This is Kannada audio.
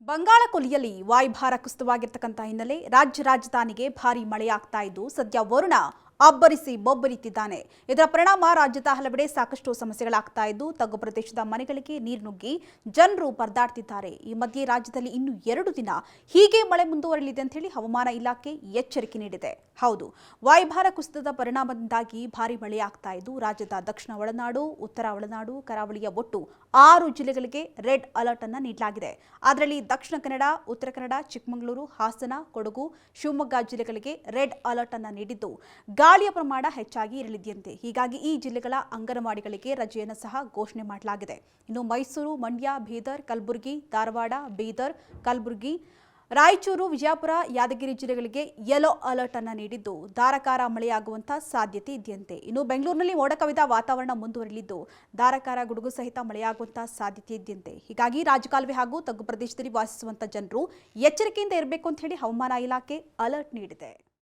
ಬಂಗಾಳ ಕೊಲ್ಲಿಯಲ್ಲಿ ವಾಯುಭಾರ ಕುಸಿತವಾಗಿರತಕ್ಕಂತ ಹಿನ್ನೆಲೆ ರಾಜ್ಯ ರಾಜಧಾನಿಗೆ ಭಾರೀ ಮಳೆಯಾಗ್ತಾ ಇದ್ದು ಸದ್ಯ ವರುಣ ಅಬ್ಬರಿಸಿ ಬೊಬ್ಬರಿತಿದ್ದಾನೆ. ಇದರ ಪರಿಣಾಮ ರಾಜ್ಯದ ಹಲವೆಡೆ ಸಾಕಷ್ಟು ಸಮಸ್ಯೆಗಳಾಗ್ತಾ ಇದ್ದು ತಗ್ಗು ಪ್ರದೇಶದ ಮನೆಗಳಿಗೆ ನೀರು ನುಗ್ಗಿ ಜನರು ಪರದಾಡ್ತಿದ್ದಾರೆ. ಈ ಮಧ್ಯೆ ರಾಜ್ಯದಲ್ಲಿ ಇನ್ನು 2 ದಿನ ಹೀಗೆ ಮಳೆ ಮುಂದುವರಿಯಲಿದೆ ಅಂತ ಹೇಳಿ ಹವಾಮಾನ ಇಲಾಖೆ ಎಚ್ಚರಿಕೆ ನೀಡಿದೆ. ಹೌದು, ವಾಯುಭಾರ ಕುಸಿತದ ಪರಿಣಾಮದಿಂದಾಗಿ ಭಾರೀ ಮಳೆಯಾಗ್ತಾ ಇದ್ದು ರಾಜ್ಯದ ದಕ್ಷಿಣ ಒಳನಾಡು, ಉತ್ತರ ಒಳನಾಡು, ಕರಾವಳಿಯ ಒಟ್ಟು 6 ಜಿಲ್ಲೆಗಳಿಗೆ ರೆಡ್ ಅಲರ್ಟ್ ಅನ್ನು ನೀಡಲಾಗಿದೆ. ಅದರಲ್ಲಿ ದಕ್ಷಿಣ ಕನ್ನಡ, ಉತ್ತರ ಕನ್ನಡ, ಚಿಕ್ಕಮಗಳೂರು, ಹಾಸನ, ಕೊಡಗು, ಶಿವಮೊಗ್ಗ ಜಿಲ್ಲೆಗಳಿಗೆ ರೆಡ್ ಅಲರ್ಟ್ ಅನ್ನು ನೀಡಿದ್ದು ಗಾಳಿಯ ಪ್ರಮಾಣ ಹೆಚ್ಚಾಗಿ ಇರಲಿದೆಯಂತೆ. ಹೀಗಾಗಿ ಈ ಜಿಲ್ಲೆಗಳ ಅಂಗನವಾಡಿಗಳಿಗೆ ರಜೆಯನ್ನು ಸಹ ಘೋಷಣೆ ಮಾಡಲಾಗಿದೆ. ಇನ್ನು ಮೈಸೂರು, ಮಂಡ್ಯ, ಬೀದರ್, ಕಲಬುರಗಿ, ಧಾರವಾಡ, ಬೀದರ್, ಕಲಬುರಗಿ, ರಾಯಚೂರು, ವಿಜಯಪುರ, ಯಾದಗಿರಿ ಜಿಲ್ಲೆಗಳಿಗೆ ಯೆಲ್ಲೋ ಅಲರ್ಟ್ ಅನ್ನು ನೀಡಿದ್ದು ಧಾರಾಕಾರ ಮಳೆಯಾಗುವಂತಹ ಸಾಧ್ಯತೆ ಇದೆಯಂತೆ. ಇನ್ನು ಬೆಂಗಳೂರಿನಲ್ಲಿ ಮೋಡ ಕವಿದ ವಾತಾವರಣ ಮುಂದುವರಿಲಿದ್ದು ಧಾರಾಕಾರ ಗುಡುಗು ಸಹಿತ ಮಳೆಯಾಗುವಂತಹ ಸಾಧ್ಯತೆ ಇದೆಯಂತೆ. ಹೀಗಾಗಿ ರಾಜಕಾಲುವೆ ಹಾಗೂ ತಗ್ಗು ಪ್ರದೇಶದಲ್ಲಿ ವಾಸಿಸುವಂತ ಜನರು ಎಚ್ಚರಿಕೆಯಿಂದ ಇರಬೇಕು ಅಂತ ಹೇಳಿ ಹವಾಮಾನ ಇಲಾಖೆ ಅಲರ್ಟ್ ನೀಡಿದೆ.